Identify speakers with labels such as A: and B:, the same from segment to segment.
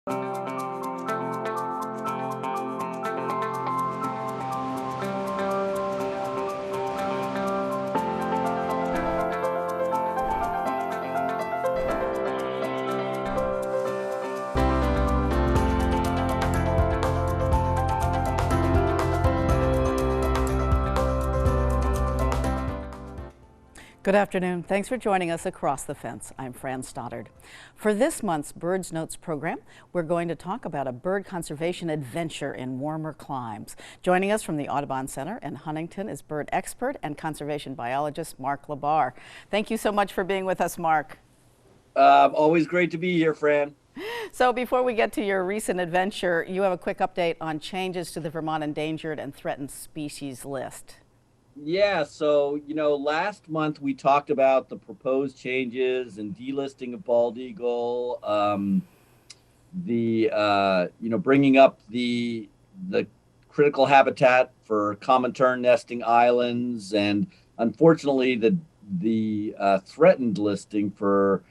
A: Good afternoon. Thanks for joining us across the fence. I'm Fran Stoddard. For this month's Birds Notes program, we're going to talk about a bird conservation adventure in warmer climes. Joining us from the Audubon Center in Huntington is bird expert and conservation biologist Mark Labar. Thank you so much for being with us, Mark.
B: Always great to be here, Fran.
A: So before we get to your recent adventure, you have a quick update on changes to the Vermont Endangered and Threatened Species list.
B: Yeah, so, last month we talked about the proposed changes and delisting of bald eagle, bringing up the critical habitat for common tern nesting islands, and unfortunately the threatened listing for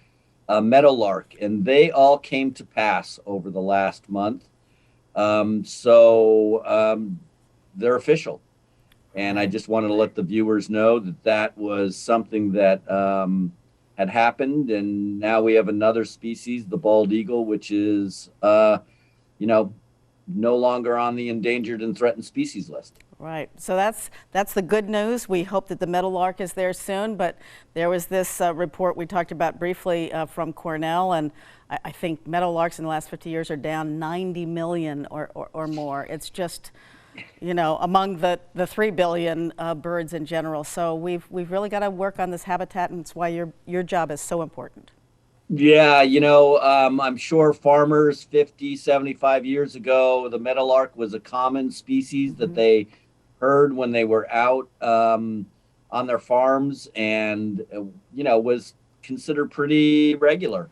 B: meadowlark, and they all came to pass over the last month. They're official. And I just wanted to let the viewers know that was something that had happened. And now we have another species, the bald eagle, which is, no longer on the endangered and threatened species list.
A: Right. So that's the good news. We hope that the meadowlark is there soon. But there was this report we talked about briefly from Cornell. And I think meadowlarks in the last 50 years are down 90 million or more. It's just, among the 3 billion birds in general. So we've really got to work on this habitat, and it's why your job is so important.
B: Yeah, I'm sure farmers 50, 75 years ago, the meadowlark was a common species that they heard when they were out on their farms, and, was considered pretty regular.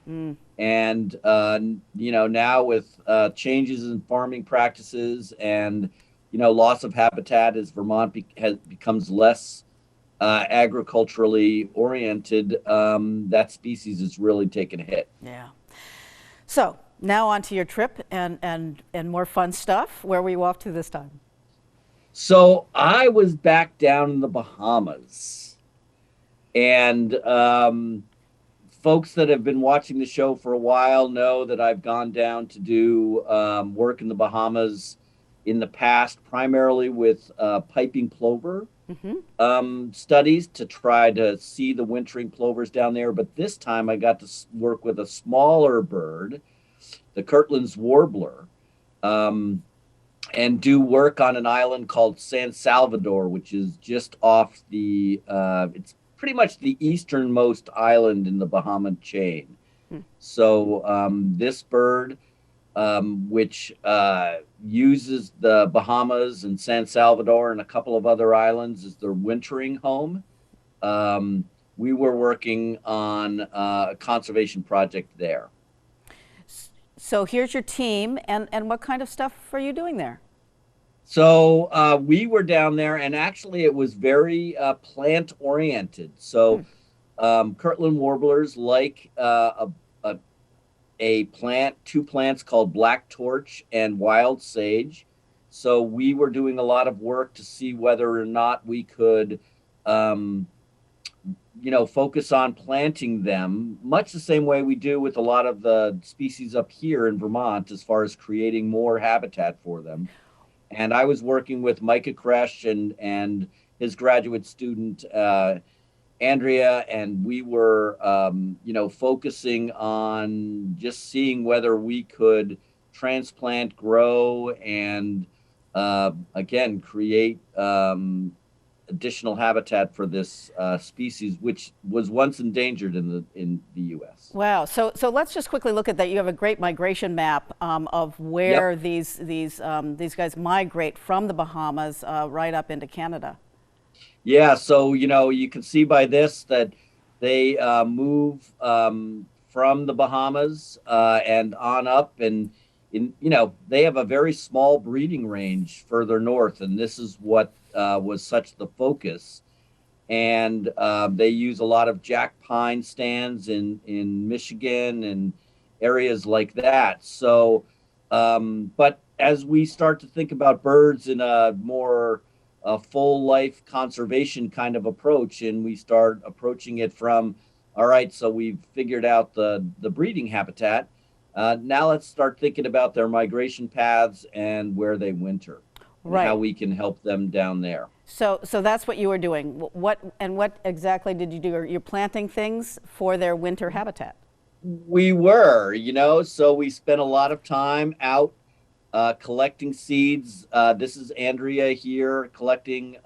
B: And, now with changes in farming practices and loss of habitat as Vermont becomes less agriculturally oriented, that species has really taken a hit.
A: Yeah. So now on to your trip and more fun stuff. Where were you off to this time?
B: So I was back down in the Bahamas, and folks that have been watching the show for a while know that I've gone down to do work in the Bahamas in the past, primarily with piping plover studies to try to see the wintering plovers down there. But this time I got to work with a smaller bird, the Kirtland Warbler, and do work on an island called San Salvador, which is just off it's pretty much the easternmost island in the Bahama chain. So this bird, which uses the Bahamas and San Salvador and a couple of other islands as their wintering home. We were working on a conservation project there.
A: So here's your team, and what kind of stuff are you doing there?
B: So we were down there, and actually it was very plant oriented. So Kirtland Warblers like two plants called black torch and wild sage. So we were doing a lot of work to see whether or not we could, focus on planting them, much the same way we do with a lot of the species up here in Vermont, as far as creating more habitat for them. And I was working with Micah Kresh and his graduate student, Andrea, and we were, focusing on just seeing whether we could transplant, grow, and again create additional habitat for this species, which was once endangered in the U.S.
A: Wow. So let's just quickly look at that. You have a great migration map of where these guys migrate from the Bahamas right up into Canada.
B: Yeah, so you can see by this that they move from the Bahamas and on up, and they have a very small breeding range further north, and this is what was such the focus. And they use a lot of jack pine stands in Michigan and areas like that. So But as we start to think about birds in a more full life conservation kind of approach, and we start approaching it from, all right, so we've figured out the breeding habitat. Now let's start thinking about their migration paths and where they winter, and how
A: Right.
B: we can help them down there.
A: So that's what you were doing. What exactly did you do? You're planting things for their winter habitat.
B: We were, so we spent a lot of time out collecting seeds. This is Andrea here collecting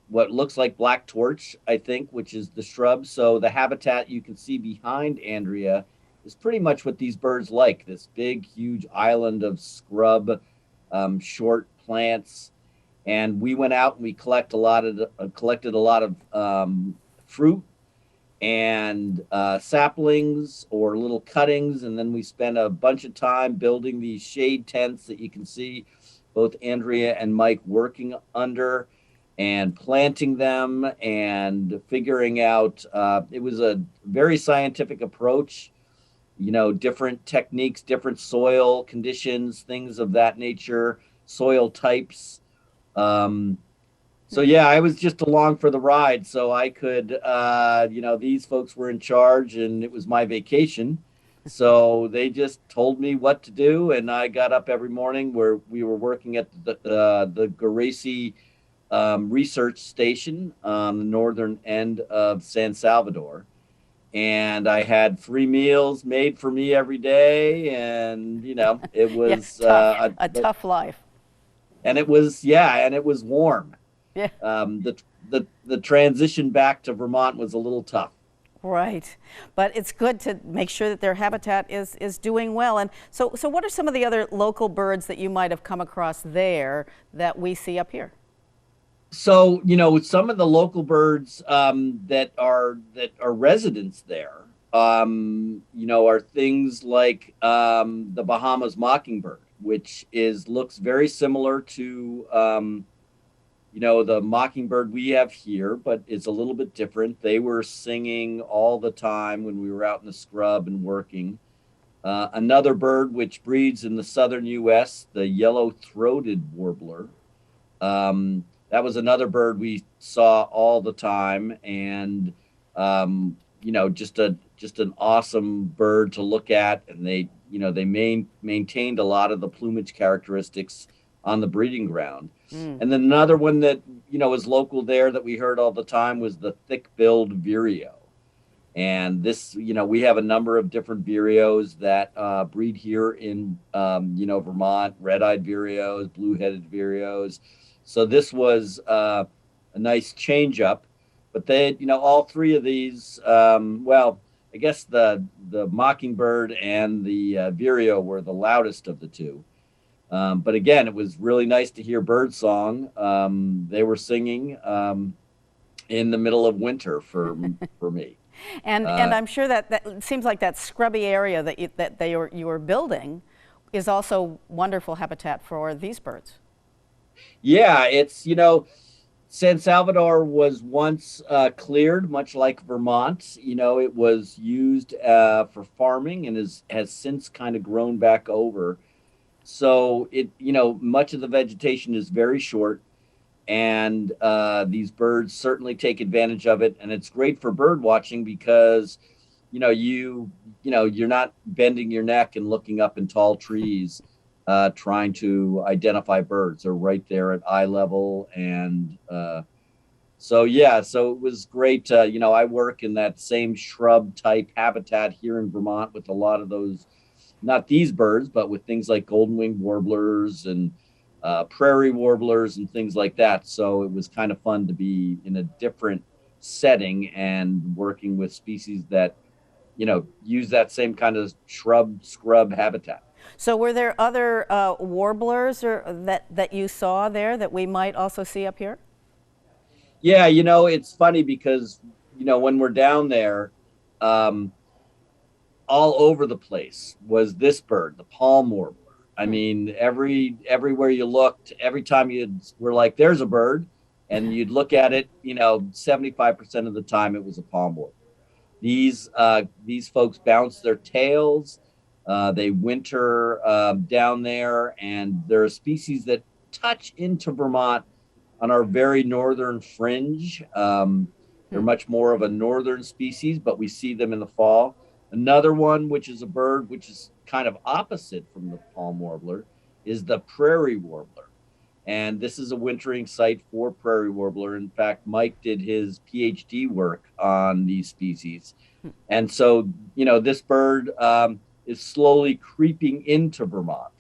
B: what looks like black torch, I think, which is the shrub. So the habitat you can see behind Andrea is pretty much what these birds like, this big, huge island of scrub, short plants. And we went out and we collected a lot of fruit and saplings or little cuttings. And then we spent a bunch of time building these shade tents that you can see both Andrea and Mike working under, and planting them and figuring out. It was a very scientific approach, different techniques, different soil conditions, things of that nature, soil types. Um, so yeah, I was just along for the ride, so I could, these folks were in charge, and it was my vacation, so they just told me what to do, and I got up every morning. Where we were working at the Geraci research station on the northern end of San Salvador, and I had free meals made for me every day, and it
A: Yeah,
B: was
A: tough. A tough life.
B: and it was yeah, and it was warm.
A: Yeah.
B: The transition back to Vermont was a little tough.
A: Right. But it's good to make sure that their habitat is doing well. And so what are some of the other local birds that you might have come across there that we see up here?
B: So some of the local birds that are residents there, are things like the Bahamas Mockingbird, which looks very similar to the mockingbird we have here, but it's a little bit different. They were singing all the time when we were out in the scrub and working. Another bird which breeds in the southern U.S., the yellow-throated warbler. That was another bird we saw all the time, and just an awesome bird to look at. And they maintained a lot of the plumage characteristics on the breeding ground. And then another one that is local there that we heard all the time was the thick-billed Virio. And this, we have a number of different Virios that breed here in Vermont: red-eyed Virios, blue-headed Virios. So this was a nice change up. But they, all three of these, I guess the mockingbird and the Virio were the loudest of the two. But again, it was really nice to hear bird song. They were singing in the middle of winter for me.
A: And I'm sure that it seems like that scrubby area that you were building is also wonderful habitat for these birds.
B: Yeah, it's San Salvador was once cleared, much like Vermont. It was used for farming and has since kind of grown back over. So much of the vegetation is very short, and these birds certainly take advantage of it. And it's great for bird watching because, you're not bending your neck and looking up in tall trees, trying to identify birds. They're right there at eye level. And so it was great. I work in that same shrub type habitat here in Vermont with a lot of those, not these birds, but with things like golden-winged warblers and prairie warblers and things like that. So it was kind of fun to be in a different setting and working with species that, use that same kind of scrub habitat.
A: So were there other warblers that you saw there that we might also see up here?
B: Yeah, it's funny because, when we're down there, all over the place was this bird, the palm warbler. I mean, everywhere you looked, every time you were like, there's a bird, and you'd look at it, 75% of the time it was a palm warbler. These folks bounce their tails. They winter down there, and they're a species that touch into Vermont on our very northern fringe. They're much more of a northern species, but we see them in the fall. Another one, which is a bird which is kind of opposite from the palm warbler, is the prairie warbler. And this is a wintering site for prairie warbler. In fact, Mike did his PhD work on these species. And so, this bird is slowly creeping into Vermont.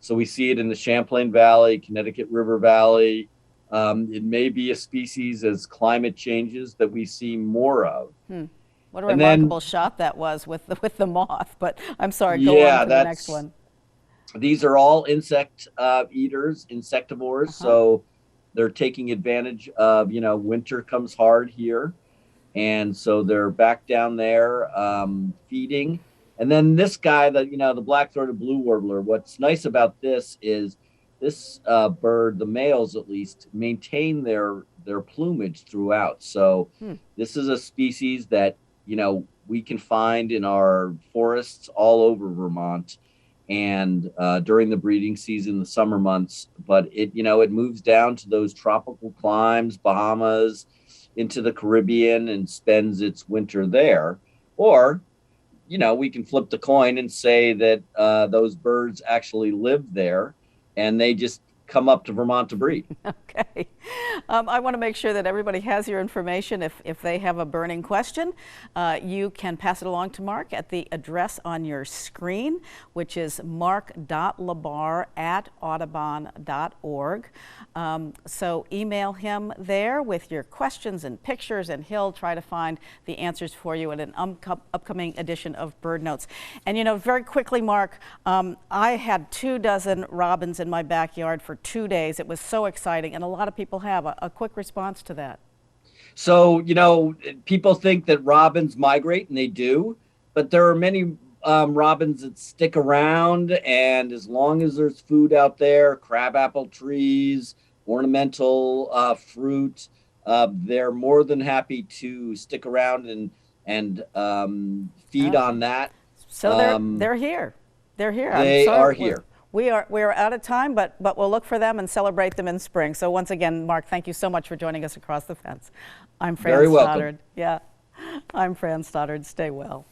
B: So we see it in the Champlain Valley, Connecticut River Valley. It may be a species as climate changes that we see more of.
A: What a remarkable shot that was with the moth. But I'm sorry, go on to the next one.
B: These are all insect eaters, insectivores. So they're taking advantage of, winter comes hard here. And so they're back down there feeding. And then this guy, the black-throated blue warbler, what's nice about this is this bird, the males at least, maintain their plumage throughout. So this is a species that, we can find in our forests all over Vermont and during the breeding season, the summer months. But it moves down to those tropical climes, Bahamas, into the Caribbean, and spends its winter there. Or we can flip the coin and say that those birds actually live there and they just come up to Vermont to breed.
A: Okay. I want to make sure that everybody has your information. If they have a burning question, you can pass it along to Mark at the address on your screen, which is mark.labar@audubon.org. So email him there with your questions and pictures, and he'll try to find the answers for you in an upcoming edition of Bird Notes. And very quickly, Mark, I had 24 robins in my backyard for 2 days. It was so exciting, and a lot of people have a quick response to that.
B: So, people think that robins migrate, and they do, but there are many robins that stick around, and as long as there's food out there, crabapple trees, ornamental fruit, they're more than happy to stick around and feed on that.
A: So they're here. They're here.
B: They are here.
A: We are out of time, but we'll look for them and celebrate them in spring. So once again, Mark, thank you so much for joining us across the fence. I'm Fran Stoddard.
B: Very welcome.
A: Yeah, I'm Fran Stoddard. Stay well.